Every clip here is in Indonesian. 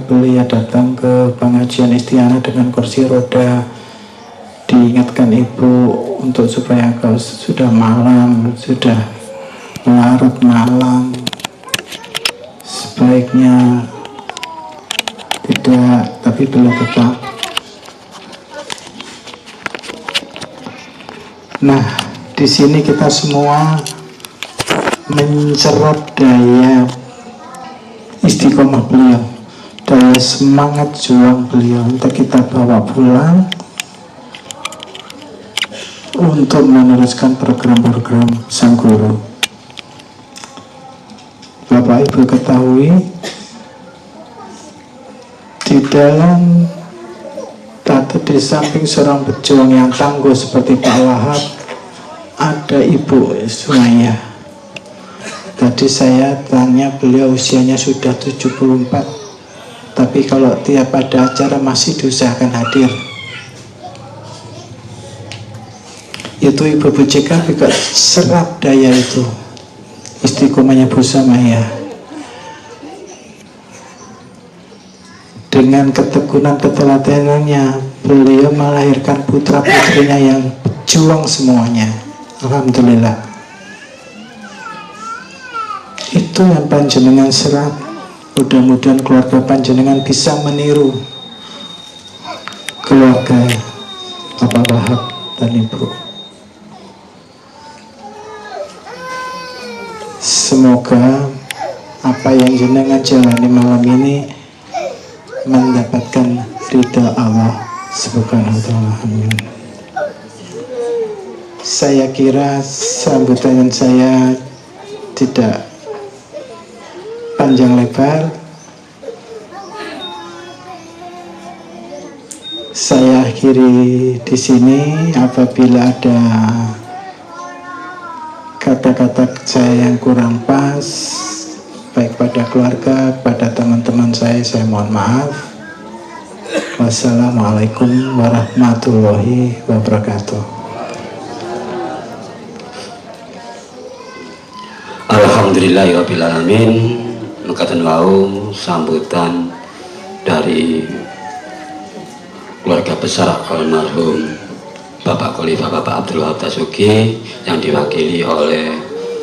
beliau datang ke pengajian Istianah dengan kursi roda, diingatkan ibu untuk supaya kalau sudah malam, sudah larut malam, sebaiknya tidak, tapi beliau tetap. Nah, di sini kita semua mencerap daya istiqomah beliau, daya semangat juang beliau untuk kita bawa pulang untuk meneruskan program-program sang guru. Bapak Ibu ketahui, di dalam atau di samping seorang pejuang yang tangguh seperti Pak Wahab, ada Ibu Sumayya. Tadi saya tanya, beliau usianya sudah 74, tapi kalau tiap ada acara masih diusahakan hadir. Itu Ibu Bujika juga serap daya itu, istiqomahnya Bu Sumayya. Dengan ketekunan ketelatenannya, beliau melahirkan putra-putrinya yang berjuang semuanya. Alhamdulillah. Itu yang panjenengan serap. Mudah-mudahan keluarga panjenengan bisa meniru keluarga Bapak Wahab dan Ibu. Semoga apa yang jenengan jalani malam ini mendapatkan ridha Allah subhanahu wa ta'ala. Amin. Saya kira sambutan saya tidak panjang lebar. Saya akhiri di sini. Apabila ada kata-kata saya yang kurang pas, baik pada keluarga, pada teman-teman saya mohon maaf. Wassalamualaikum warahmatullahi wabarakatuh. Alhamdulillahirrabbilalamin. Mekaten wau sambutan dari keluarga besar almarhum Bapak Khalifah Bapak Abdul Wahab Dasuki yang diwakili oleh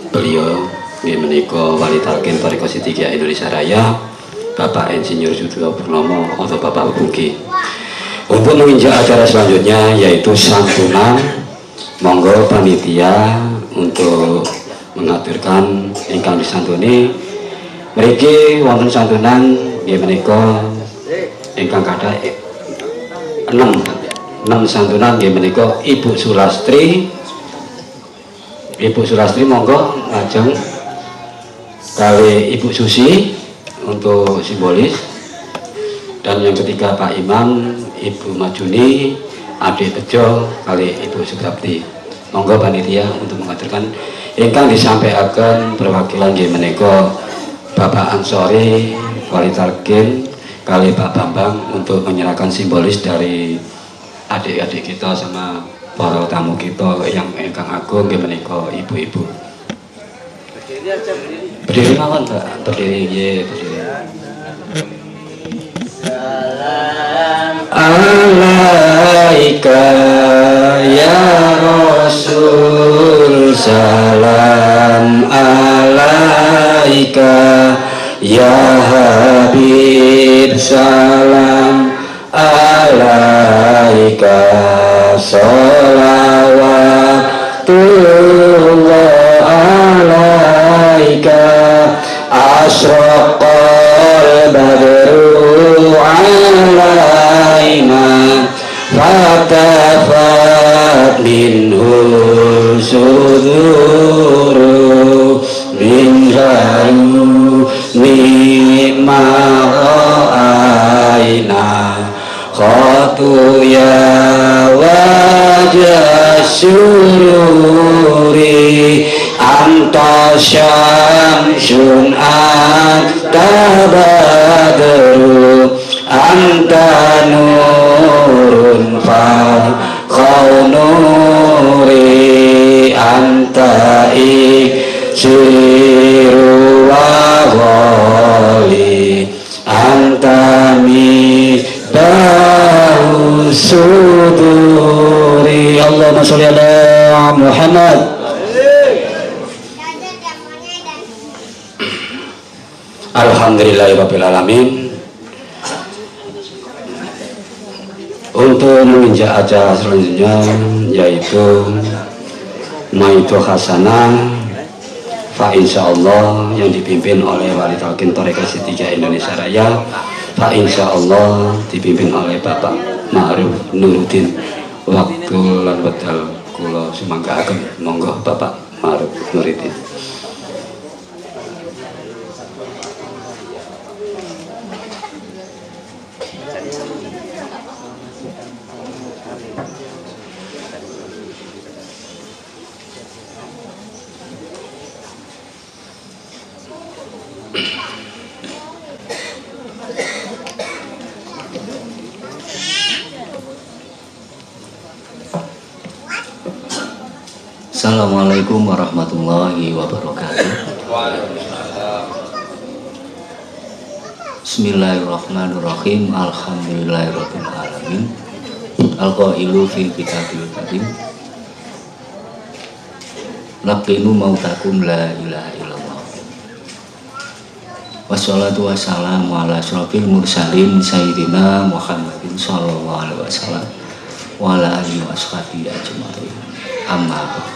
beliau menika Wali Talqin Thariqah Siddiqiyah Indonesia Raya, Bapak Insinyur Sudro Purnomo atau Bapak Buki. Untuk menginjak acara selanjutnya yaitu santunan, monggo panitia untuk mengaturkan ingkang disantuni. Mriki wonten santunan nggih menika ingkang kathah 6 santunan nggih menika Ibu Sulastri. Ibu Sulastri monggo lajeng kali Ibu Susi untuk simbolis, dan yang ketiga Pak Imam, Ibu Majuni, Adik Bejo kali Ibu Suprapti. Monggo panitia untuk mengaturkan ingkang disampaikan perwakilan nggih menika Bapak Ansori Wali Talqin kali Pak Bambang untuk menyerahkan simbolis dari adik-adik kita sama para tamu kita yang ingkang agung nggih menika ibu-ibu. Berdiri mawon Pak, berdiri nggih, berdiri. Salam alaika ya Rasul, salam alaika ya Habib, salam alaika sholawatullah alaika asraqal badru alaina fatafat minhu suduru minharu mimma ra'aina khatuya wajah sururi anta syamsun anta badru anta nurun faqau nuri anta iksiru wa ghali anta الصدور اللهم صل على محمد. Alhamdulillahirrabbilalamin. Untuk menginjak acara selanjutnya yaitu Maido Hasanah Fa insyaallah yang dipimpin oleh Wali Talqin Thariqah Siddiqiyah Indonesia Raya. Fa insyaallah dipimpin oleh Bapak Ma'ruf Nuruddin. Waktu lan wedal kula sumanggaken, monggo Bapak Ma'ruf Nuruddin. Assalamualaikum warahmatullahi wabarakatuh. Bismillahirrahmanirrahim. Alhamdulillahirabbil alamin. Al-qailu fil kitabil karim. Laqinu mautakum la ilaha illallah. Wassalatu wassalamu ala asyrofil mursalin sayyidina Muhammadin sallallahu alaihi wasallam wa ala alihi washabihi ajmain. Amma ba'du.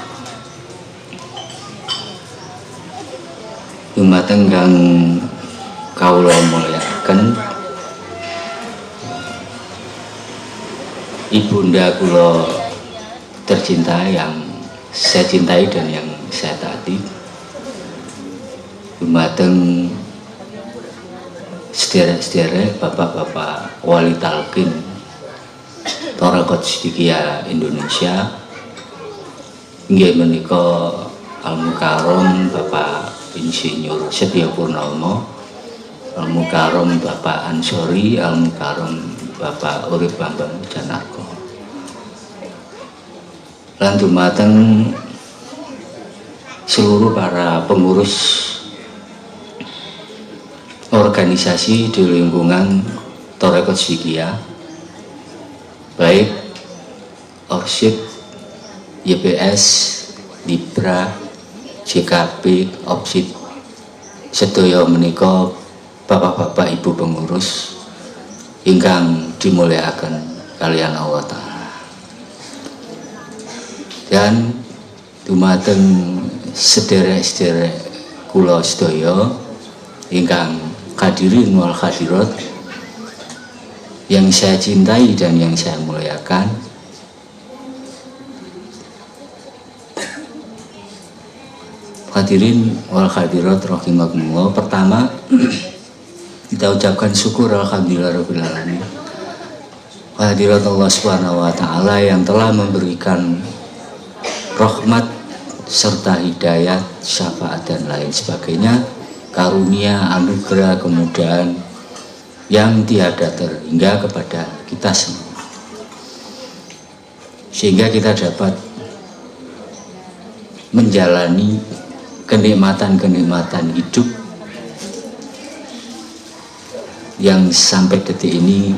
Dumateng kang kawula mulyakaken ibunda kula tercinta yang saya cintai dan yang saya taati, dumateng sederek-sederek bapak-bapak Wali Talqin Thariqah Siddiqiyah Indonesia, inggih menika Al-Mukarram Bapak Insinyur Setyo Purnomo, Al-Mukarram Bapak Ansori, Al-Mukarram Bapak Urip Bambang Janarko, lan dumateng seluruh para pengurus organisasi di lingkungan Thariqah Siddiqiyah, baik Orsid, YPS, Libra, JKP, OPSID, sedaya menika bapak-bapak ibu pengurus ingkang dimulyakaken kalian Allah Ta'ala. Dan dumateng sederek-sederek kula sedaya ingkang hadirin wal hadirat yang saya cintai dan yang saya muliakan, hadirin wal hadirat rahimakumullah. Pertama, kita ucapkan syukur alhamdulillahirabbil alamin. Hadirat Allah Subhanahu wa taala yang telah memberikan rahmat serta hidayat, syafaat dan lain sebagainya, karunia, anugerah, kemudahan yang tiada terhingga kepada kita semua, sehingga kita dapat menjalani kenikmatan-kenikmatan hidup yang sampai detik ini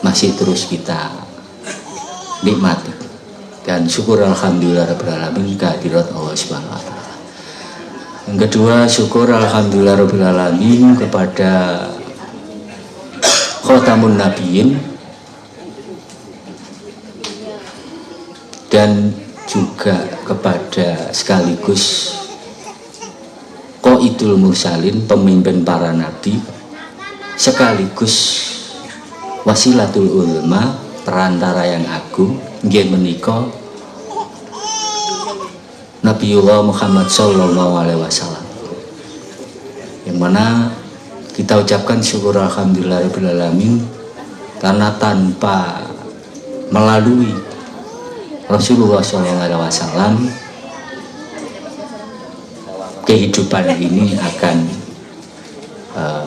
masih terus kita nikmati. Dan syukur alhamdulillahirabbil alamin kehadirat Allah Subhanahu wa taala. Yang kedua, syukur alhamdulillahirabbil alamin kepada Khatamun Nabiyyin dan juga kepada sekaligus Qaidul Mursalin, pemimpin para nabi, sekaligus wasilatul ulama, perantara yang agung, nggih menika Nabiullah Muhammad sallallahu alaihi wasallam, yang mana kita ucapkan syukur alhamdulillahirabbil alamin karena tanpa melalui Rasulullah SAW kehidupan ini akan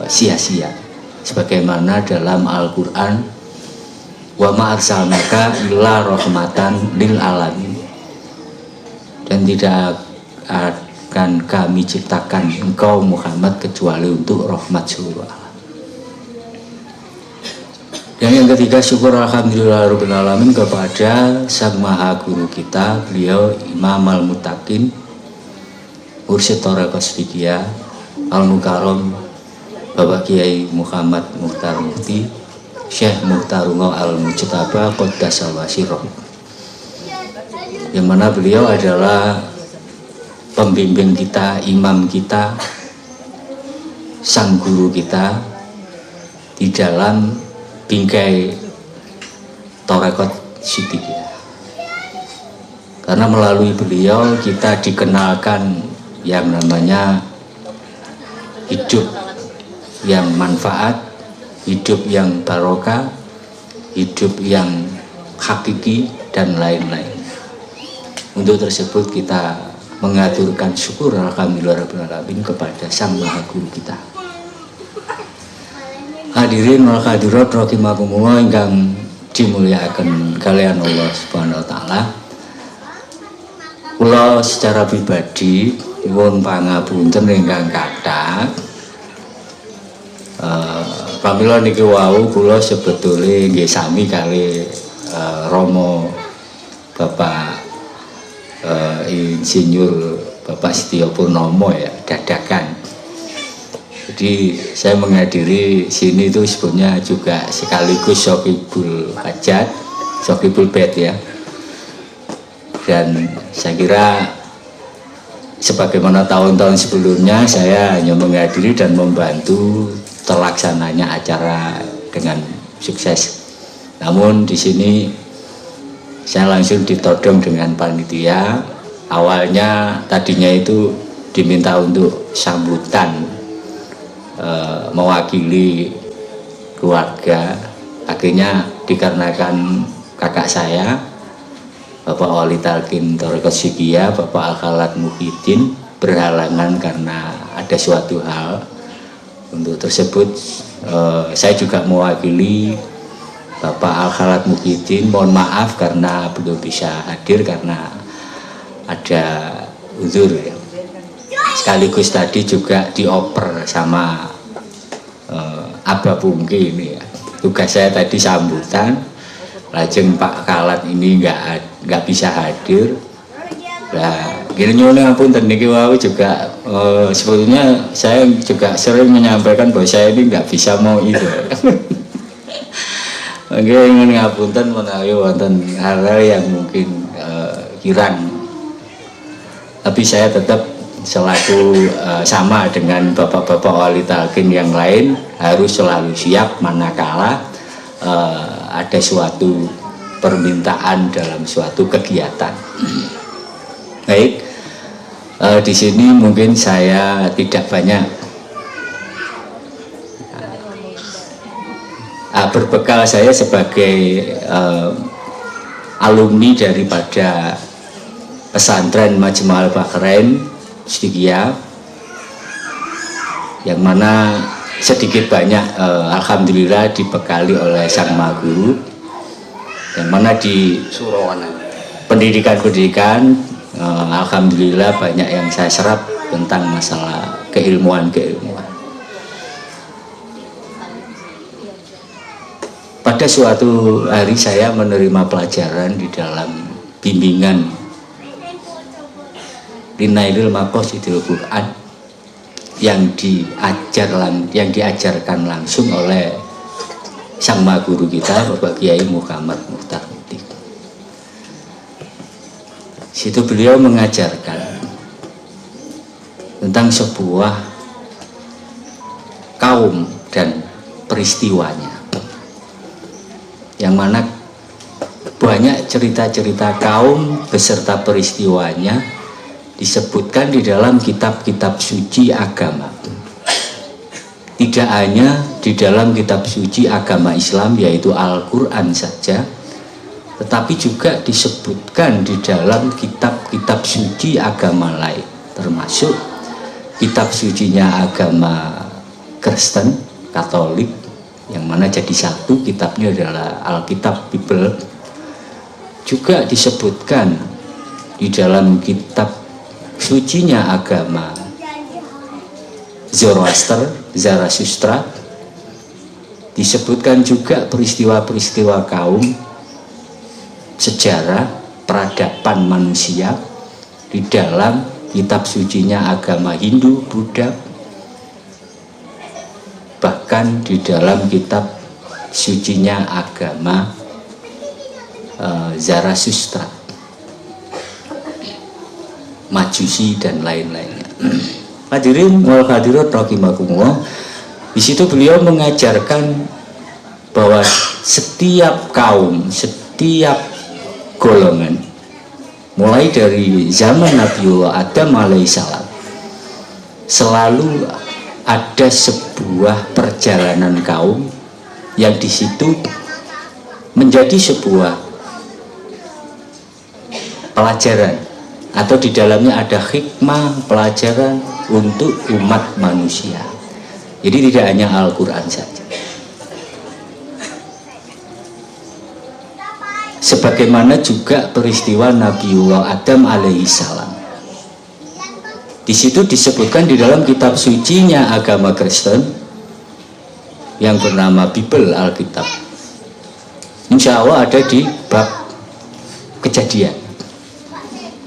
sia-sia, sebagaimana dalam Al-Quran, wa ma arsalnaka illa rahmatan lil alamin, dan tidak akan kami ciptakan engkau Muhammad kecuali untuk rahmat seluruh alam. Dan yang ketiga, syukur alhamdulillahirabbil alamin kepada Sang Maha Guru kita, beliau Imam Al-Muttaqin Mursyid Thariqah Sidikiyah Al-Mukarram Bapak Kiai Muhammad Mukhtar Mufti Syekh Mukhtarungo Al-Mujtaba Qaddasallahu Sirroh, yang mana beliau adalah pembimbing kita, imam kita, sang guru kita di dalam bingkai Thariqah Sidikiyah. Karena melalui beliau kita dikenalkan yang namanya hidup yang manfaat, hidup yang barokah, hidup yang hakiki, dan lain-lain. Untuk tersebut kita mengaturkan syukur alhamdulillahirabbil kepada Sang Maha Guru kita. Hadirin wal hadirat rahimakumullah ingkang dimulyakaken kalian Allah Subhanahu wa taala. Kula secara pribadi nyuwun pangapunten ingkang kathah. Pamila niki wau kula sebetulnya nggih sami kali Romo Bapak Insinyur Bapak Setyo Purnomo ya, dadakan. Jadi saya menghadiri sini itu sebenarnya juga sekaligus Sokibul Hajat, Sokibul Bed ya. Dan saya kira sebagaimana tahun-tahun sebelumnya saya hanya menghadiri dan membantu terlaksananya acara dengan sukses. Namun di sini saya langsung ditodong dengan panitia. Awalnya tadinya itu diminta untuk sambutan mewakili keluarga, akhirnya dikarenakan kakak saya Bapak Wali Talqin Thariqah Sidikiyah Bapak Al-Khalat Muhyiddin berhalangan karena ada suatu hal. Untuk tersebut saya juga mewakili Bapak Al-Khalat Muhyiddin, mohon maaf karena belum bisa hadir karena ada uzur ya. Sekaligus tadi juga dioper sama Abah Pungki ini ya. Tugas saya tadi sambutan, lajeng Pak Khalat ini nggak bisa hadir. Nah, gini nyuwun ngapunten niki wau juga sebetulnya saya juga sering menyampaikan bahwa saya ini nggak bisa mau itu. Oke, ingin ngapunten menawi wonten hal-hal yang mungkin kirang. Tapi saya tetap selaku sama dengan bapak-bapak wali talqin yang lain harus selalu siap manakala ada suatu permintaan dalam suatu kegiatan. Baik, di sini mungkin saya tidak banyak berbekal saya sebagai alumni daripada pesantren Majma'ul Bahrain Sidikiyah, yang mana sedikit banyak alhamdulillah dibekali oleh Sang Maha Guru, yang mana di pendidikan alhamdulillah banyak yang saya serap tentang masalah keilmuan. Pada suatu hari saya menerima pelajaran di dalam bimbingan Linailil Maqasidil Quran yang diajarkan langsung oleh Sang Maha Guru kita Bapak Kiai Muhammad Mukhtar Mufti. Situ beliau mengajarkan tentang sebuah kaum dan peristiwanya, yang mana banyak cerita-cerita kaum beserta peristiwanya disebutkan di dalam kitab-kitab suci agama. Tidak hanya di dalam kitab suci agama Islam yaitu Al-Quran saja, tetapi juga disebutkan di dalam kitab-kitab suci agama lain, termasuk kitab sucinya agama Kristen, Katolik, yang mana jadi satu kitabnya adalah Alkitab Bible. Juga disebutkan di dalam kitab sucinya agama Zoroaster, Zarathustra, disebutkan juga peristiwa-peristiwa kaum, sejarah peradaban manusia di dalam kitab sucinya agama Hindu, Buddha, bahkan di dalam kitab sucinya agama Zarathustra, Majusi dan lain-lainnya. Hadirin wal hadirat rahimakumullah, di situ beliau mengajarkan bahwa setiap kaum, setiap golongan, mulai dari zaman Nabiullah Adam alaihissalam, selalu ada sebuah perjalanan kaum yang di situ menjadi sebuah pelajaran, atau di dalamnya ada hikmah pelajaran untuk umat manusia. Jadi tidak hanya Al-Quran saja. Sebagaimana juga peristiwa Nabiullah Adam alaihissalam. Di situ disebutkan di dalam kitab sucinya agama Kristen yang bernama Bible, Alkitab. Insya Allah ada di bab Kejadian.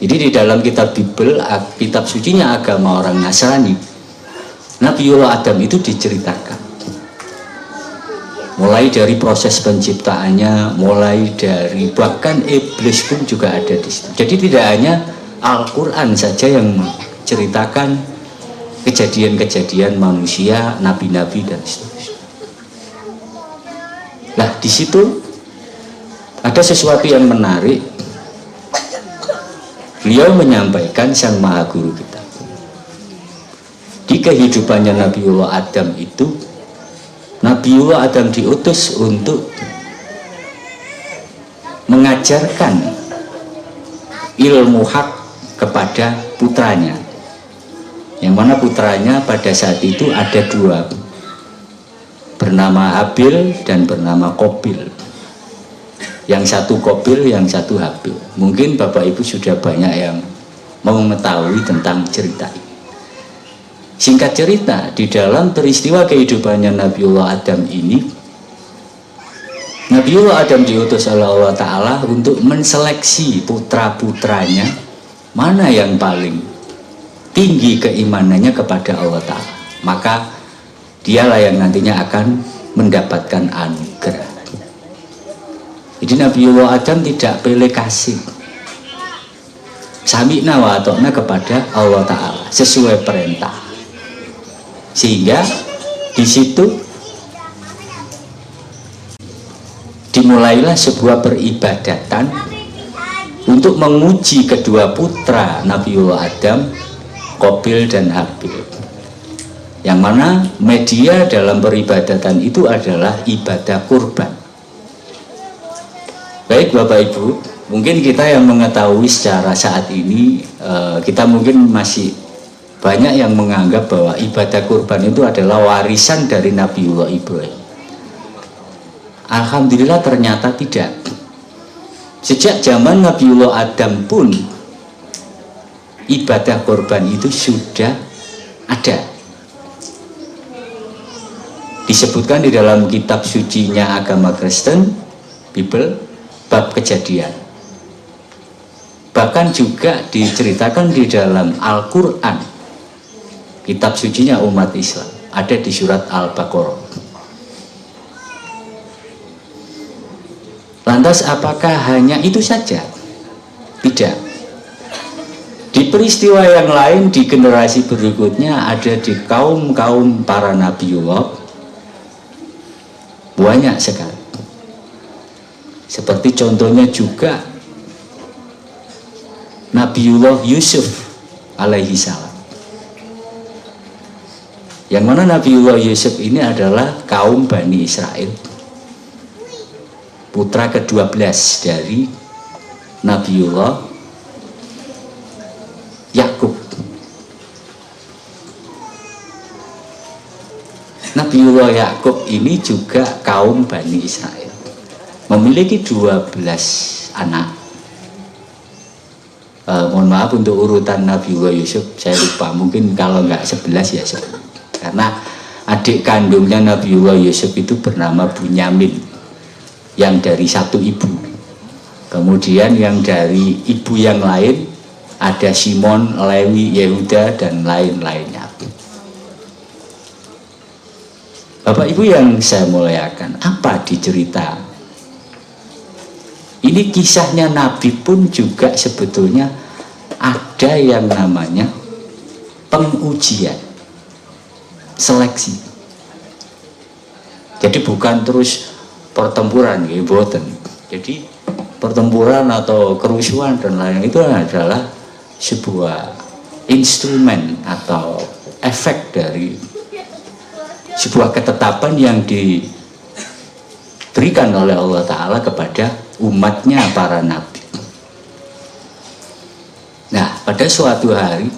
Jadi di dalam kitab Bible, kitab sucinya agama orang Nasrani, Nabiullah Adam itu diceritakan. Mulai dari proses penciptaannya, mulai dari bahkan iblis pun juga ada di situ. Jadi tidak hanya Al-Quran saja yang menceritakan kejadian-kejadian manusia, nabi-nabi dan seterusnya. Nah, di situ ada sesuatu yang menarik. Beliau menyampaikan, Sang Maha Guru kita, di kehidupannya Nabiullah Adam itu, Nabiullah Adam diutus untuk mengajarkan ilmu hak kepada putranya, yang mana putranya pada saat itu ada dua, bernama Habil dan bernama Qabil. Yang satu Qabil, yang satu Habil. Mungkin Bapak Ibu sudah banyak yang mengetahui tentang cerita ini. Singkat cerita, di dalam peristiwa kehidupannya Nabiullah Adam ini, Nabiullah Adam diutus oleh Allah Ta'ala untuk menseleksi putra-putranya mana yang paling tinggi keimanannya kepada Allah Ta'ala. Maka dialah yang nantinya akan mendapatkan anugerah. Jadi Nabiullah Adam tidak pilih kasih, sami'na wa ata'na kepada Allah Ta'ala sesuai perintah. Sehingga di situ dimulailah sebuah peribadatan untuk menguji kedua putra Nabiullah Adam, Qabil dan Habil. Yang mana media dalam peribadatan itu adalah ibadah kurban. Baik Bapak Ibu, mungkin kita yang mengetahui secara saat ini, kita mungkin masih banyak yang menganggap bahwa ibadah kurban itu adalah warisan dari Nabiullah Ibrahim. Alhamdulillah ternyata tidak. Sejak zaman Nabiullah Adam pun ibadah kurban itu sudah ada. Disebutkan di dalam kitab sucinya agama Kristen, Bible, bab Kejadian. Bahkan juga diceritakan di dalam Al-Quran, kitab sucinya umat Islam, ada di surat Al-Baqarah. Lantas apakah hanya itu saja? Tidak. Di peristiwa yang lain di generasi berikutnya, ada di kaum-kaum para nabiullah, banyak sekali. Seperti contohnya juga Nabiullah Yusuf alaihi salam. Yang mana Nabiullah Yusuf ini adalah kaum Bani Israel, putra ke-12 dari Nabiullah Yakub. Nabiullah Yakub ini juga kaum Bani Israel, memiliki 12 anak. Mohon maaf untuk urutan Nabiullah Yusuf saya lupa, mungkin kalau nggak 11 ya 10. Karena adik kandungnya Nabiullah Yusuf itu bernama Bunyamin, yang dari satu ibu. Kemudian yang dari ibu yang lain ada Simon, Lewi, Yehuda, dan lain-lainnya. Bapak Ibu yang saya muliakan, apa dicerita? Ini kisahnya Nabi pun juga sebetulnya ada yang namanya pengujian, seleksi. Jadi bukan terus pertempuran, boten. Jadi pertempuran atau kerusuhan dan lain itu adalah sebuah instrumen atau efek dari sebuah ketetapan yang diberikan oleh Allah Ta'ala kepada umatnya para nabi. Nah, pada suatu hari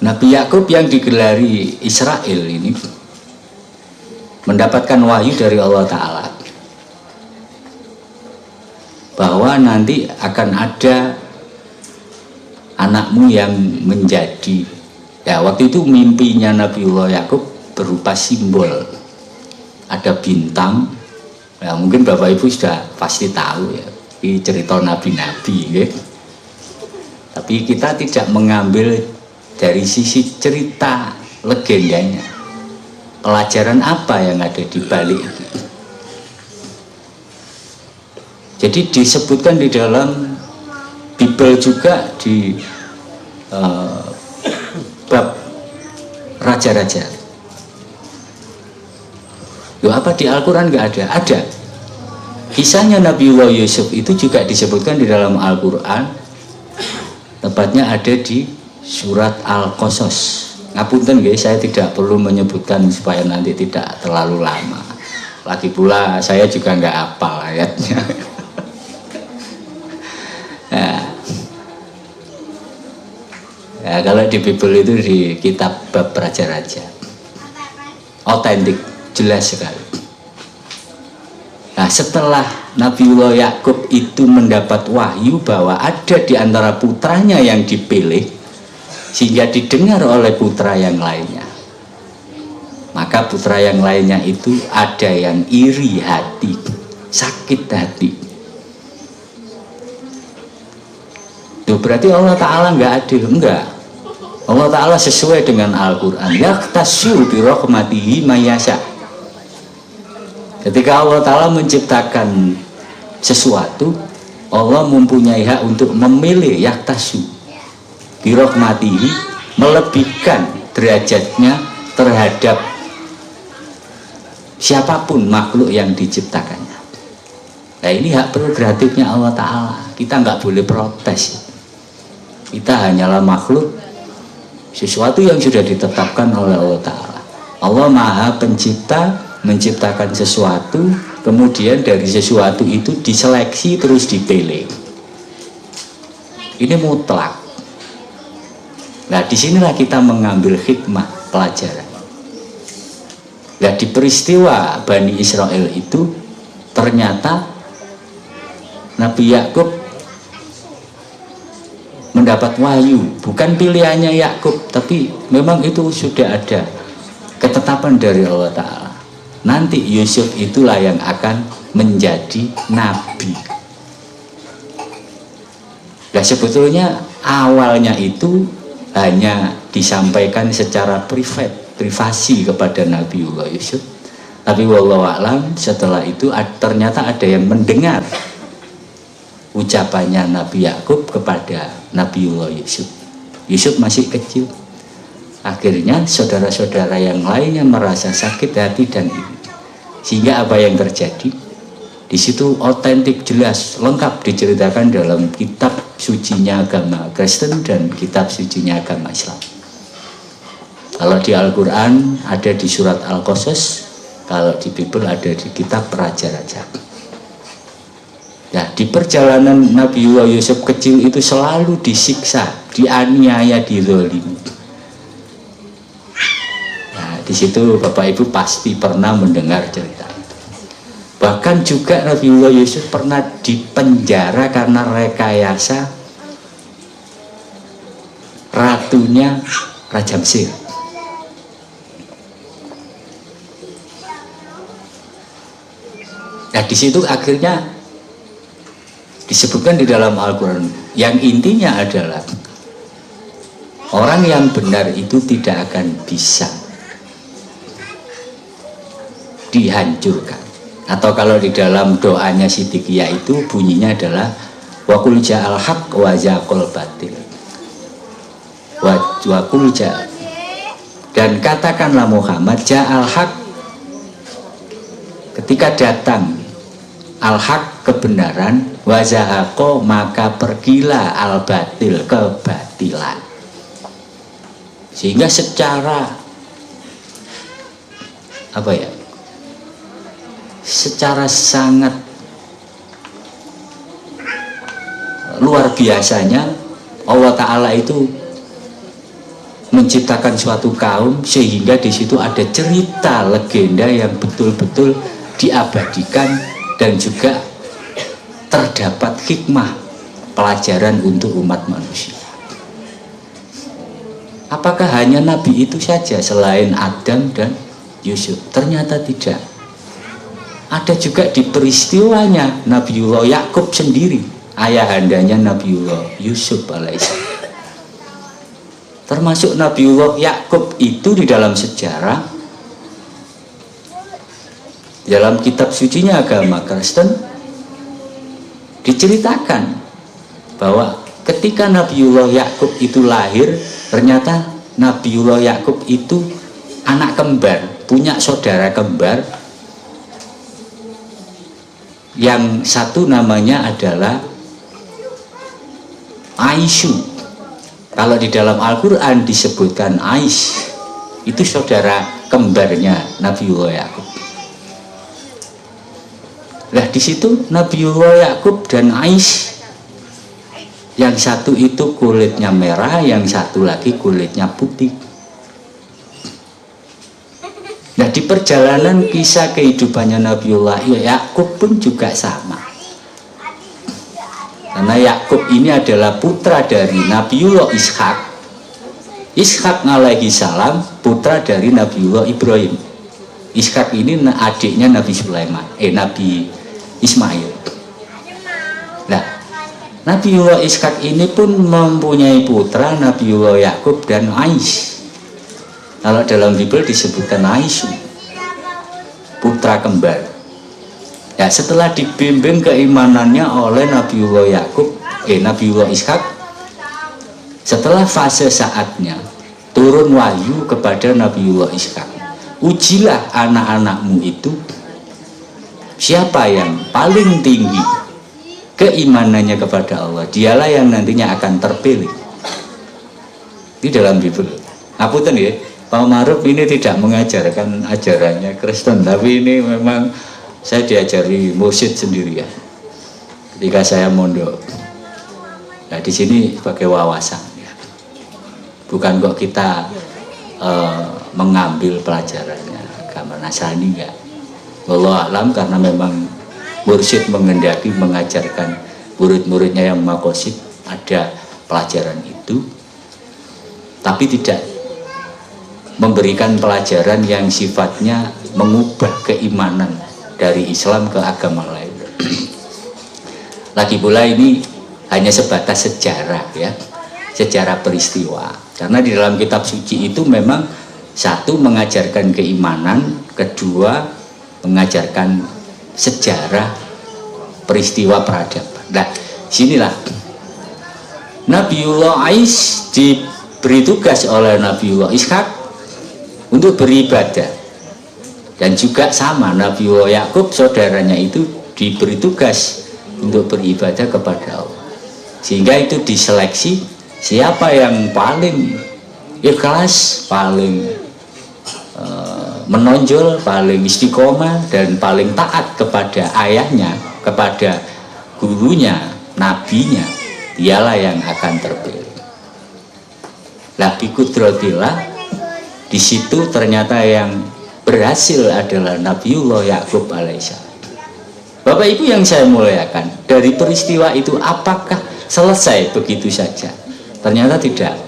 Nabi Yakub yang digelari Israel ini mendapatkan wahyu dari Allah Ta'ala bahwa nanti akan ada anakmu yang menjadi, ya waktu itu mimpinya Nabiullah Yakub berupa simbol, ada bintang, ya mungkin Bapak Ibu sudah pasti tahu ya, ini cerita nabi-nabi ya. Tapi kita tidak mengambil dari sisi cerita legendanya, pelajaran apa yang ada di balik itu. Jadi disebutkan di dalam Bible juga di bab raja-raja. Loh, apa di Al-Quran nggak ada? Ada. Kisahnya Nabiullah Yusuf itu juga disebutkan di dalam Al-Quran. Tepatnya ada di surat Al-Qasas. Ngapunten guys, saya tidak perlu menyebutkan supaya nanti tidak terlalu lama. Lagi pula saya juga nggak hafal ayatnya. Nah, kalau di Bible itu di kitab bab raja-raja. Otentik, jelas sekali. Nah, setelah Nabiullah Yakub itu mendapat wahyu bahwa ada di antara putranya yang dipilih sehingga didengar oleh putra yang lainnya, maka putra yang lainnya itu ada yang iri hati, sakit hati. Itu berarti Allah Ta'ala nggak adil? Enggak. Allah Ta'ala sesuai dengan Al-Quran, yaqtasu bi rahmatihi mayasya. Ketika Allah Ta'ala menciptakan sesuatu, Allah mempunyai hak untuk memilih yaqtasu bi rahmatihi, melebihkan derajatnya terhadap siapapun makhluk yang diciptakannya. Nah, ini hak prerogatifnya Allah Ta'ala, kita nggak boleh protes. Kita hanyalah makhluk, sesuatu yang sudah ditetapkan oleh Allah Ta'ala. Allah Maha Pencipta, menciptakan sesuatu, kemudian dari sesuatu itu diseleksi terus dipilih. Ini mutlak. Nah, disinilah kita mengambil hikmah pelajaran. Nah, di peristiwa Bani Israel itu ternyata Nabi Yakub mendapat wahyu, bukan pilihannya Yakub, tapi memang itu sudah ada ketetapan dari Allah Ta'ala. Nanti Yusuf itulah yang akan menjadi nabi. Nah, sebetulnya awalnya itu hanya disampaikan secara privasi kepada Nabiullah Yusuf, tapi wallahu a'lam setelah itu ternyata ada yang mendengar ucapannya Nabi Yakub kepada Nabiullah Yusuf. Yusuf masih kecil. Akhirnya saudara-saudara yang lainnya merasa sakit hati dan iri. Sehingga apa yang terjadi? Di situ otentik, jelas, lengkap diceritakan dalam kitab sucinya agama Kristen dan kitab sucinya agama Islam. Kalau di Al-Quran ada di surat Al-Qasas, kalau di Bible ada di kitab Raja-Raja. Nah, di perjalanan Nabiullah Yusuf kecil itu selalu disiksa, dianiaya, dizalimi. Nah, di situ Bapak Ibu pasti pernah mendengar cerita itu. Bahkan juga Nabiullah Yusuf pernah dipenjara karena rekayasa ratunya Raja Mesir. Nah di situ akhirnya disebutkan di dalam Al-Quran yang intinya adalah orang yang benar itu tidak akan bisa dihancurkan. Atau kalau di dalam doanya Siddiqiyah itu bunyinya adalah wa qul ja'al haq wa zaqal batil wa qul ja', dan katakanlah Muhammad ja'al haq, ketika datang al-haq kebenaran, wa zahaqo maka pergilah al-batil kebatilan. Sehingga secara apa ya, secara sangat luar biasanya Allah Ta'ala itu menciptakan suatu kaum sehingga di situ ada cerita legenda yang betul-betul diabadikan dan juga terdapat hikmah pelajaran untuk umat manusia. Apakah hanya Nabi itu saja selain Adam dan Yusuf? Ternyata tidak. Ada juga di peristiwanya Nabiullah Yakub sendiri, ayahandanya Nabiullah Yusuf alaihissalam. Termasuk Nabiullah Yakub itu di dalam sejarah, dalam kitab sucinya agama Kristen diceritakan bahwa ketika Nabiullah Yakub itu lahir, ternyata Nabiullah Yakub itu anak kembar, punya saudara kembar, yang satu namanya adalah Aisyu. Kalau di dalam Al-Quran disebutkan Ais, itu saudara kembarnya Nabiullah Yakub. Nah di situ Nabiullah Yakub dan Ais, yang satu itu kulitnya merah, yang satu lagi kulitnya putih. Nah di perjalanan kisah kehidupannya Nabiullah Yakub pun juga sama. Karena Yakub ini adalah putra dari Nabiullah Ishak. Ishak alaihi salam putra dari Nabiullah Ibrahim. Ishak ini adiknya Nabi Sulaiman, Nabi Ismail. Nah, Nabiullah Ishak ini pun mempunyai putra Nabiullah Yakub dan Ais. Kalau dalam Bible disebutkan Aisyu, putra kembar. Ya, setelah dibimbing keimanannya oleh Nabiullah Yakub, Nabiullah Ishak, setelah fase saatnya turun wahyu kepada Nabiullah Ishak, ujilah anak-anakmu itu siapa yang paling tinggi keimanannya kepada Allah, dialah yang nantinya akan terpilih. Di dalam Bible. Ngapunten ya, Pak Maruf ini tidak mengajarkan ajarannya Kristen, tapi ini memang saya diajari mursyid sendiri ya. Ketika saya mondok. Nah di sini sebagai wawasan ya. Bukan kok kita mengambil pelajarannya agama Nasrani enggak. Wallahu a'lam, karena memang mursyid mengendaki mengajarkan murid-muridnya yang makosid ada pelajaran itu, tapi tidak memberikan pelajaran yang sifatnya mengubah keimanan dari Islam ke agama lain. Lagi pula ini hanya sebatas sejarah ya, sejarah peristiwa. Karena di dalam kitab suci itu memang satu mengajarkan keimanan, kedua mengajarkan sejarah peristiwa peradaban. Nah, sinilah Nabiullah Ais diberi tugas oleh Nabiullah Ishak untuk beribadah, dan juga sama Nabiullah Yakub saudaranya itu diberi tugas untuk beribadah kepada Allah, sehingga itu diseleksi siapa yang paling ikhlas, paling menonjol, paling istiqomah dan paling taat kepada ayahnya, kepada gurunya, nabinya, dialah yang akan terpilih. Lah bikudratillah, di situ ternyata yang berhasil adalah Nabiullah Yakub alaihissalam. Bapak Ibu yang saya muliakan, dari peristiwa itu apakah selesai begitu saja? Ternyata tidak.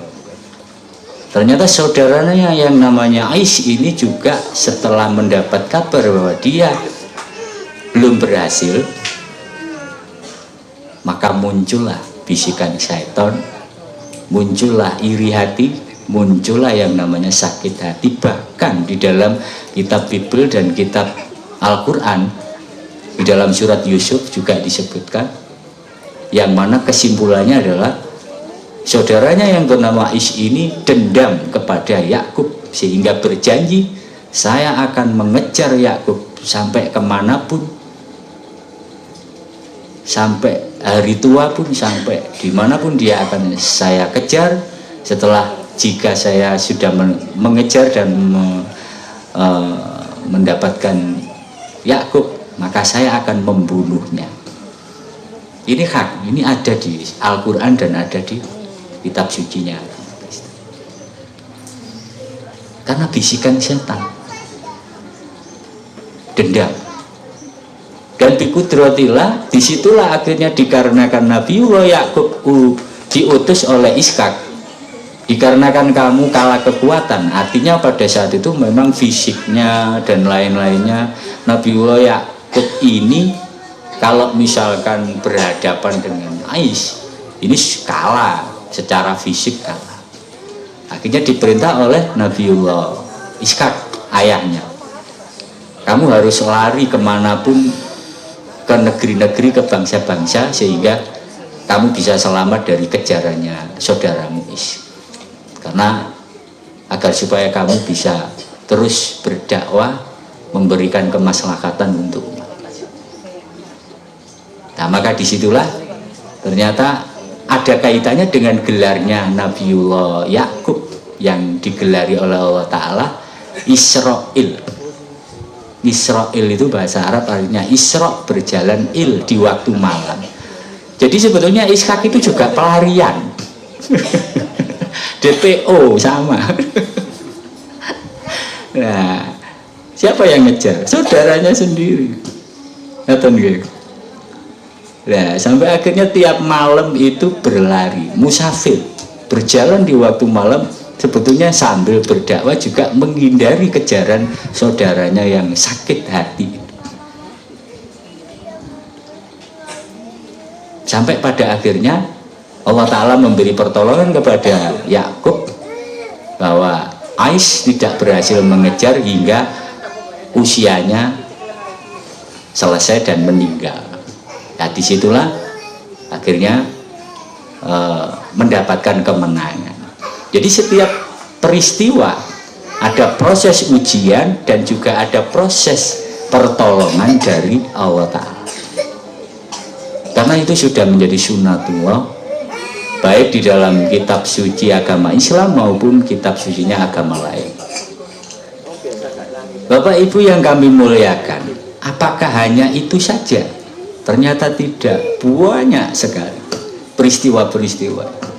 Ternyata saudaranya yang namanya Ais ini juga setelah mendapat kabar bahwa dia belum berhasil, maka muncullah bisikan syaitan, muncullah iri hati, muncullah yang namanya sakit hati. Bahkan di dalam kitab Bible dan kitab Al-Quran, di dalam surat Yusuf juga disebutkan, yang mana kesimpulannya adalah saudaranya yang bernama Is ini dendam kepada Yakub, sehingga berjanji, saya akan mengejar Yakub sampai kemanapun, sampai hari tua pun, sampai dimanapun dia akan saya kejar. Setelah jika saya sudah mengejar dan mendapatkan Yakub, maka saya akan membunuhnya. Ini hak, ini ada di Al-Quran dan ada di kitab sucinya. Karena bisikan setan, dendam. Dan bikudratillah, disitulah akhirnya dikarenakan Nabiullah Yakub diutus oleh Ishak, dikarenakan kamu kalah kekuatan. Artinya pada saat itu memang fisiknya dan lain-lainnya Nabiullah Yakub ini kalau misalkan berhadapan dengan Ais, ini kalah secara fisik, kalah. Akhirnya diperintah oleh Nabiullah Ishak, ayahnya, kamu harus lari kemanapun, ke negeri-negeri, ke bangsa-bangsa, sehingga kamu bisa selamat dari kejarannya saudaramu Is. Karena agar supaya kamu bisa terus berdakwah, memberikan kemaslahatan untuk umat. Nah, maka disitulah ternyata ada kaitannya dengan gelarnya Nabiullah Yakub yang digelari oleh Allah Ta'ala Israel. Israel itu bahasa Arab artinya Isra, berjalan, il, di waktu malam. Jadi sebetulnya Ishak itu juga pelarian. DPO sama. Nah, siapa yang ngejar? Saudaranya sendiri. Nah, sampai akhirnya tiap malam itu berlari, musafir, berjalan di waktu malam, sebetulnya sambil berdakwah juga menghindari kejaran saudaranya yang sakit hati. Sampai pada akhirnya Allah Ta'ala memberi pertolongan kepada Yakub bahwa Ais tidak berhasil mengejar hingga usianya selesai dan meninggal. Nah, disitulah akhirnya mendapatkan kemenangan. Jadi setiap peristiwa ada proses ujian dan juga ada proses pertolongan dari Allah Ta'ala. Karena itu sudah menjadi sunnatullah, baik di dalam kitab suci agama Islam maupun kitab sucinya agama lain. Bapak Ibu yang kami muliakan, apakah hanya itu saja? Ternyata tidak, banyak sekali peristiwa-peristiwa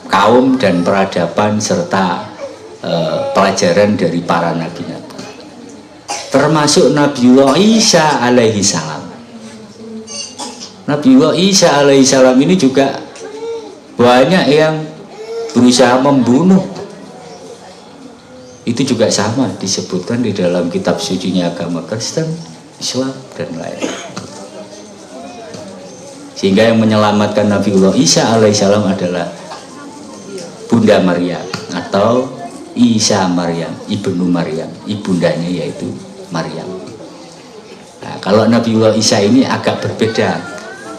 kaum dan peradaban serta pelajaran dari para nabi-nabi, termasuk Nabiullah Isa alaihi salam. Nabiullah Isa alaihi salam ini juga banyak yang berusaha membunuh. Itu juga sama disebutkan di dalam kitab sucinya agama Kristen, Islam dan lain. Sehingga yang menyelamatkan Nabiullah Isa alaihissalam adalah Bunda Maryam atau Isa Maryam, ibnu Maryam, ibundanya yaitu Maryam. Nah, kalau Nabiullah Isa ini agak berbeda,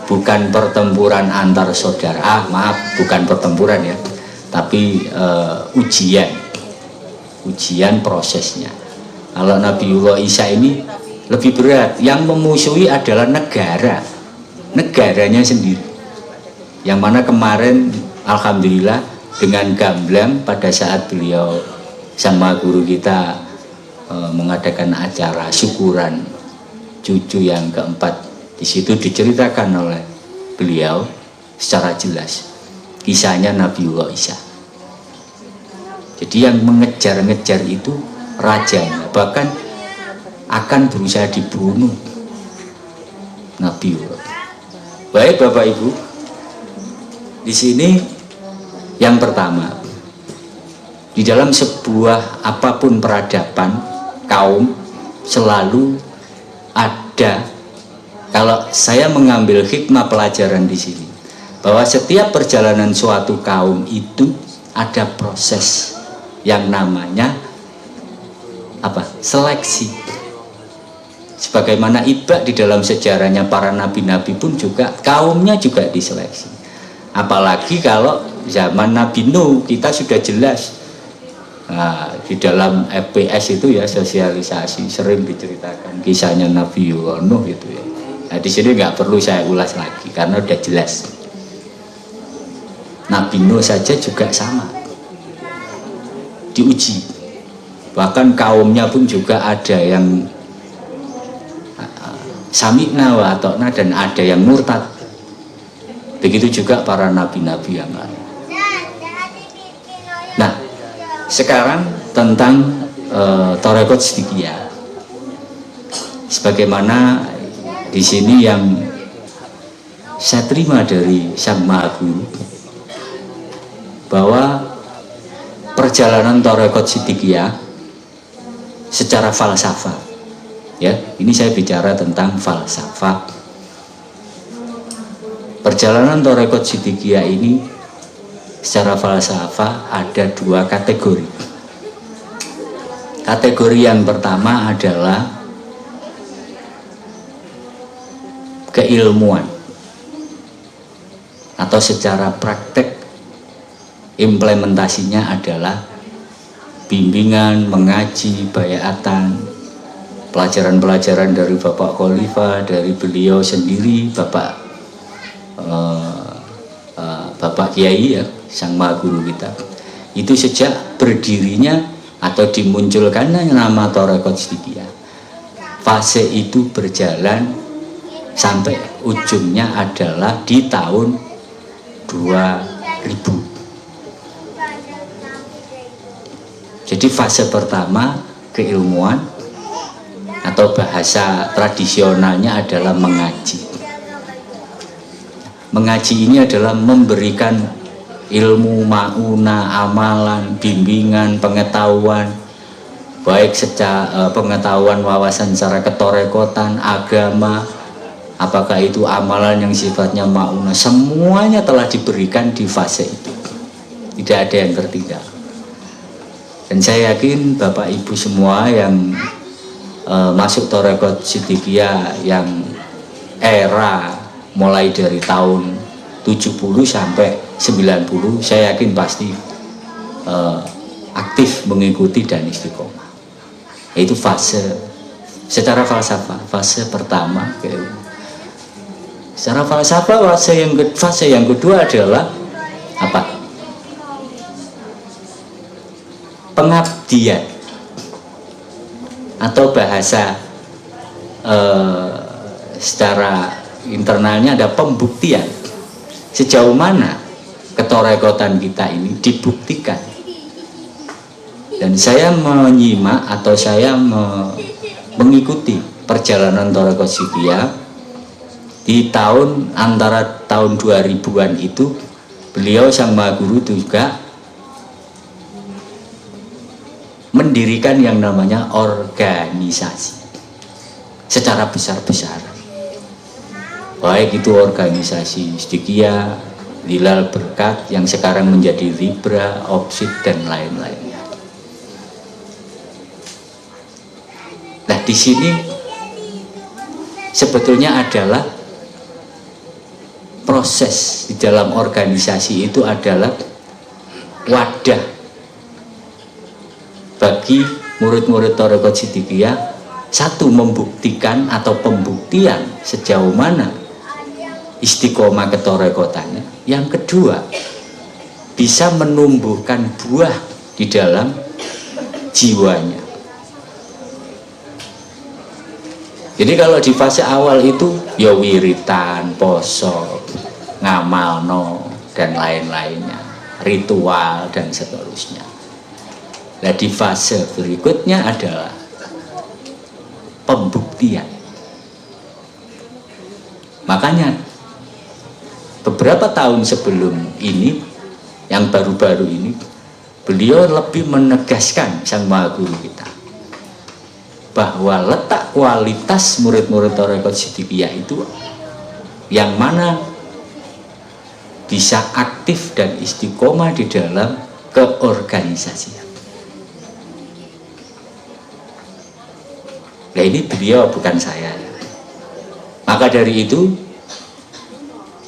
bukan pertempuran antar saudara. Bukan pertempuran ya, tapi ujian prosesnya. Kalau Nabiullah Isa ini lebih berat, yang memusuhi adalah negaranya sendiri, yang mana kemarin alhamdulillah dengan gamblang pada saat beliau sama guru kita mengadakan acara syukuran cucu yang keempat, di situ diceritakan oleh beliau secara jelas kisahnya Nabiullah Isa. Jadi yang mengejar-ngejar itu rajanya, bahkan akan berusaha dibunuh Nabiullah. Baik Bapak Ibu, di sini yang pertama, di dalam sebuah apapun peradaban kaum selalu ada ada, kalau saya mengambil hikmah pelajaran di sini, bahwa setiap perjalanan suatu kaum itu ada proses yang namanya apa? Seleksi. Sebagaimana ibak di dalam sejarahnya para nabi-nabi pun juga kaumnya juga diseleksi. Apalagi kalau zaman Nabi Nuh, kita sudah jelas. Nah, di dalam FPS itu ya, sosialisasi sering diceritakan kisahnya Nabi Nuh itu ya. Nah, di sini nggak perlu saya ulas lagi karena udah jelas. Nabi Nuh saja juga sama, diuji. Bahkan kaumnya pun juga ada yang sami'na wa ata'na dan ada yang murtad. Begitu juga para nabi-nabi yang lain. Nah, sekarang tentang Thariqat Siddiqiyah. Sebagaimana di sini yang saya terima dari Sang Maha Guru, bahwa perjalanan Thariqat Siddiqiyah secara falsafah, ya, ini saya bicara tentang falsafah. Perjalanan Thariqat Siddiqiyah ini secara falsafah ada dua kategori. Kategori yang pertama adalah keilmuan, atau secara praktek implementasinya adalah bimbingan, mengaji, bayaatan, pelajaran-pelajaran dari Bapak Khalifah, dari beliau sendiri, Bapak Kiai ya, Sang Maha Guru kita. Itu sejak berdirinya atau dimunculkannya nama Thariqat Siddiqiyah, fase itu berjalan sampai ujungnya adalah di tahun 2000. Jadi fase pertama keilmuan, atau bahasa tradisionalnya adalah mengaji. Mengaji ini adalah memberikan ilmu, mauna, amalan, bimbingan, pengetahuan, baik secara pengetahuan, wawasan secara ketorekotan, agama, apakah itu amalan yang sifatnya mauna, semuanya telah diberikan di fase itu. Tidak ada yang tertinggal. Dan saya yakin Bapak Ibu semua yang masuk Thariqat Siddiqiyah yang era mulai dari tahun 70 sampai 90, saya yakin pasti aktif mengikuti dan istiqomah. Itu fase secara falsafah, fase pertama. Secara falsafah fase yang kedua adalah apa? Pengabdian, atau bahasa secara internalnya ada pembuktian. Sejauh mana ketorekotan kita ini dibuktikan. Dan saya menyimak atau saya mengikuti perjalanan Thariqat Siddiqiyah di tahun antara tahun 2000-an itu, beliau Sang Maha Guru juga mendirikan yang namanya organisasi secara besar-besaran, baik itu organisasi Siddiqiyah, Hilal Berkat yang sekarang menjadi Libra, Opsid dan lain-lainnya. Nah, di sini sebetulnya adalah proses di dalam organisasi itu adalah wadah bagi murid-murid Thariqat Siddiqiyah, satu, membuktikan atau pembuktian sejauh mana istiqomah ketorekotannya. Yang kedua, bisa menumbuhkan buah di dalam jiwanya. Jadi kalau di fase awal itu ya wiritan, poso, ngamalno dan lain-lainnya, ritual dan seterusnya. Nah, di fase berikutnya adalah pembuktian. Makanya beberapa tahun sebelum ini, yang baru-baru ini, beliau lebih menegaskan Sang Maha Guru kita bahwa letak kualitas murid-murid Thariqat Siddiqiyah itu yang mana bisa aktif dan istiqomah di dalam keorganisasian. Nah ini beliau, bukan saya. Maka dari itu,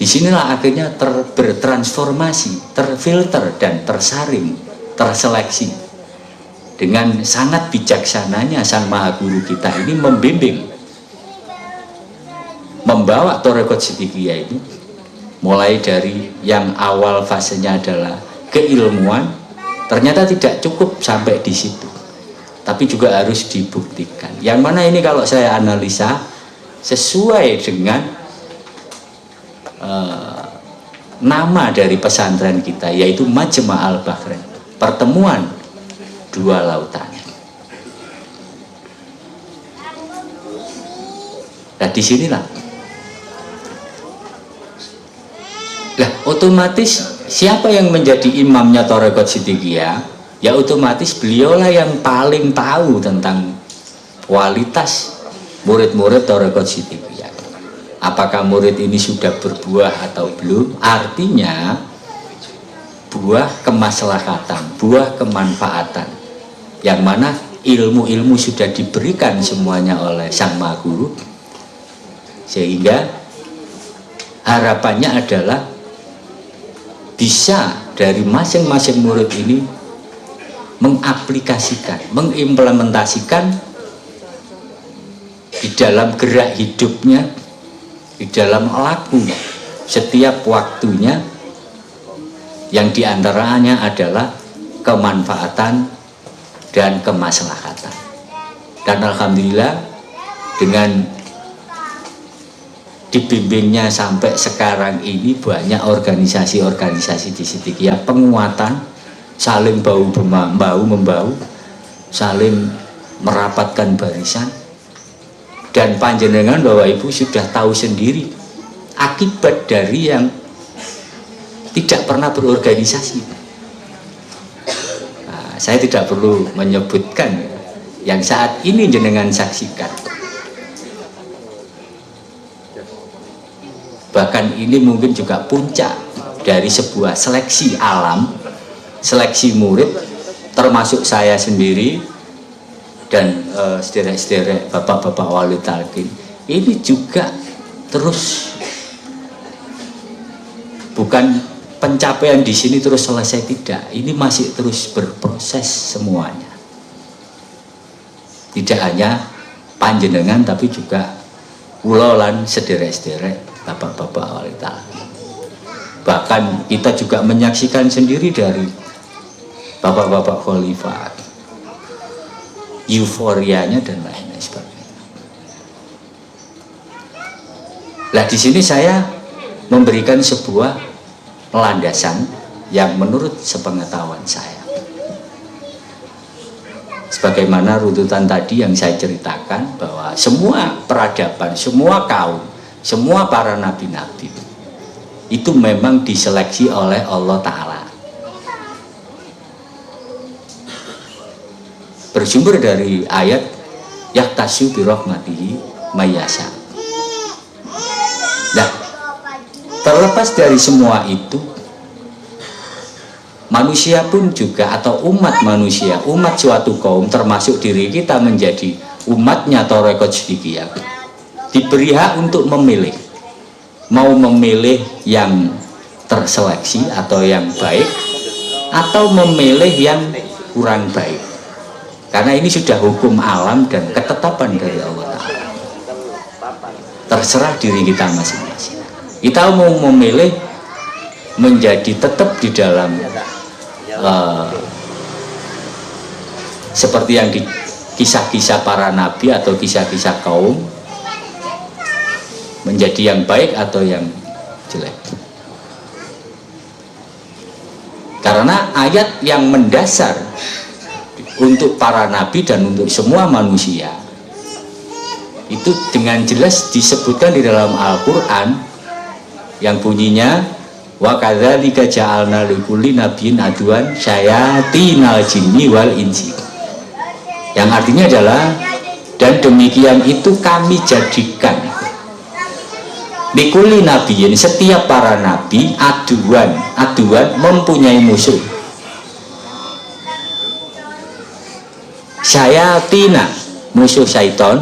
disinilah akhirnya bertransformasi, terfilter dan tersaring, terseleksi. Dengan sangat bijaksananya Sang Maha Guru kita ini membimbing, membawa Thariqat Siddiqiyah ini mulai dari yang awal fasenya adalah keilmuan, ternyata tidak cukup sampai di situ, tapi juga harus dibuktikan. Yang mana ini kalau saya analisa sesuai dengan nama dari pesantren kita, yaitu Majma' al-Bahrain, pertemuan dua lautan. Nah disinilah, lah otomatis siapa yang menjadi imamnya Thariqat Siddiqiyah? Ya otomatis beliaulah yang paling tahu tentang kualitas murid-murid Thariqat Siddiqiyah. Apakah murid ini sudah berbuah atau belum? Artinya buah kemaslahatan, buah kemanfaatan, yang mana ilmu-ilmu sudah diberikan semuanya oleh Sang Maha Guru, sehingga harapannya adalah bisa dari masing-masing murid ini mengaplikasikan, mengimplementasikan di dalam gerak hidupnya, di dalam laku setiap waktunya, yang diantaranya adalah kemanfaatan dan kemaslahatan. Dan alhamdulillah dengan dibimbingnya sampai sekarang ini banyak organisasi-organisasi di Siddiqiyah, penguatan, saling bahu-membahu, saling merapatkan barisan. Dan panjenengan Bapak Ibu sudah tahu sendiri akibat dari yang tidak pernah berorganisasi. Nah, saya tidak perlu menyebutkan yang saat ini jenengan saksikan. Bahkan ini mungkin juga puncak dari sebuah seleksi alam, seleksi murid, termasuk saya sendiri dan sederek-sederek bapak-bapak wali talqin. Ini juga terus, bukan pencapaian di sini terus selesai, tidak. Ini masih terus berproses semuanya. Tidak hanya panjenengan tapi juga ulolan sederek-sederek bapak-bapak wali talqin. Bahkan kita juga menyaksikan sendiri dari bapak-bapak khalifah, euforianya dan lain-lain sebagainya. Nah di sini saya memberikan sebuah landasan yang menurut sepengetahuan saya, sebagaimana runtutan tadi yang saya ceritakan, bahwa semua peradaban, semua kaum, semua para nabi-nabi itu memang diseleksi oleh Allah Ta'ala, bersumber dari ayat yahtasyu birahmatihi mayyasha. Nah, terlepas dari semua itu, manusia pun juga, atau umat manusia, umat suatu kaum, termasuk diri kita menjadi umatnya Thariqat Siddiqiyah, diberi hak untuk memilih, mau memilih yang terseleksi atau yang baik, atau memilih yang kurang baik. Karena ini sudah hukum alam dan ketetapan dari Allah Ta'ala. Terserah diri kita masing-masing. Kita mau memilih menjadi tetap di dalam seperti yang di kisah-kisah para nabi atau kisah-kisah kaum, menjadi yang baik atau yang jelek. Karena ayat yang mendasar untuk para nabi dan untuk semua manusia itu dengan jelas disebutkan di dalam Al-Quran, yang bunyinya wa kadzalika ja'alna likulli nabiyyin aduwan syayatinal jinni wal insi, yang artinya adalah dan demikian itu kami jadikan likuli nabiyin, setiap para nabi aduan mempunyai musuh. Syayatina, musuh syaiton.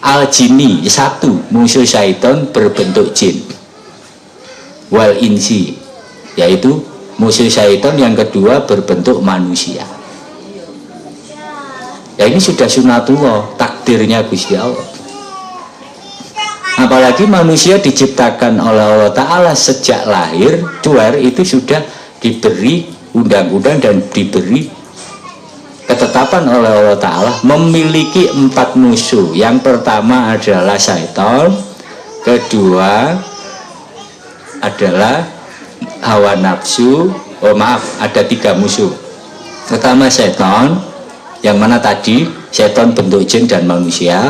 Al jini, satu musuh syaiton berbentuk jin. Wal insi, yaitu musuh syaiton yang kedua berbentuk manusia. Ya ini sudah sunatullah, takdirnya Gusti Allah. Apalagi manusia diciptakan oleh Allah Ta'ala sejak lahir, itu sudah diberi undang-undang dan diberi ketetapan oleh Allah Ta'ala memiliki 4 musuh. Yang pertama adalah syaitan, kedua adalah hawa nafsu. Ada 3 musuh. Pertama syaitan, yang mana tadi syaitan bentuk jin dan manusia.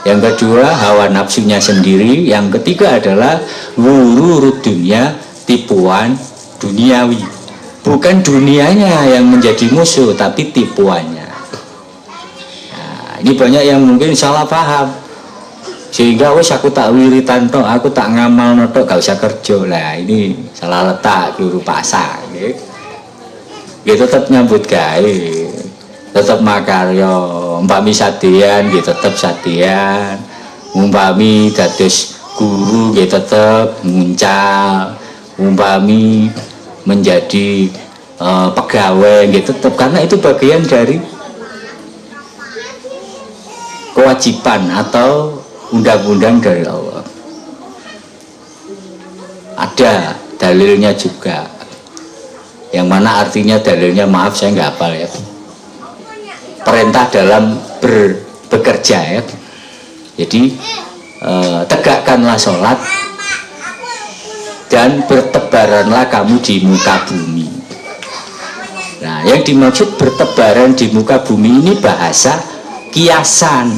Yang kedua hawa nafsunya sendiri. Yang ketiga adalah wururud dunia, tipuan duniawi. Bukan dunianya yang menjadi musuh, tapi tipuannya. Nah, ini banyak yang mungkin salah paham, sehingga wes aku tak wiritan tok, aku tak ngamal tok, gak usah kerja. Lah ini salah letak, keliru pasang. Gitu tetap nyambut gawe, tetap makaryo. Umpami sadian, gitu tetap sadian. Umpami dados guru, gitu tetap muncal. Umpami menjadi pegawai, gitu tetap, karena itu bagian dari kewajiban atau undang-undang dari Allah. Ada dalilnya juga, yang mana artinya dalilnya, maaf saya nggak hafal ya. Perintah dalam bekerja ya. Jadi tegakkanlah sholat dan bertebaranlah kamu di muka bumi. Nah, yang dimaksud bertebaran di muka bumi ini bahasa kiasan,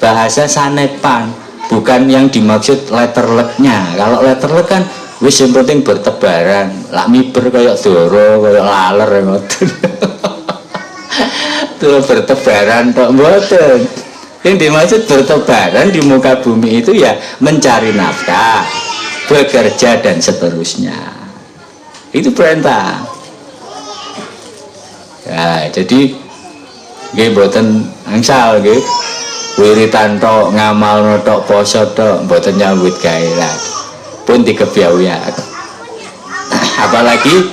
bahasa sanepan, bukan yang dimaksud letterleknya. Kalau letterlek kan wis yang penting bertebaran, lak miber kayak doro, kayak laler ngoten. Tuh bertebaran tok mboten. Yang dimaksud bertebaran di muka bumi itu ya mencari nafkah, bekerja dan seterusnya. Itu perintah. Ya, jadi nggih mboten angsal nggih. Wiritan tok, ngamal tok, poso tok, mboten nyambut gawe lah. Pun dikebiawian. Apalagi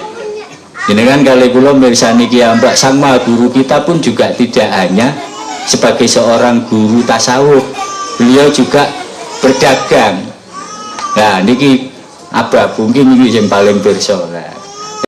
jenengan kali kula mirsani Ki Mbak, sang maha guru kita pun juga tidak hanya sebagai seorang guru tasawuf, beliau juga berdagang. Nah niki abah mungkin ini yang paling pirsa.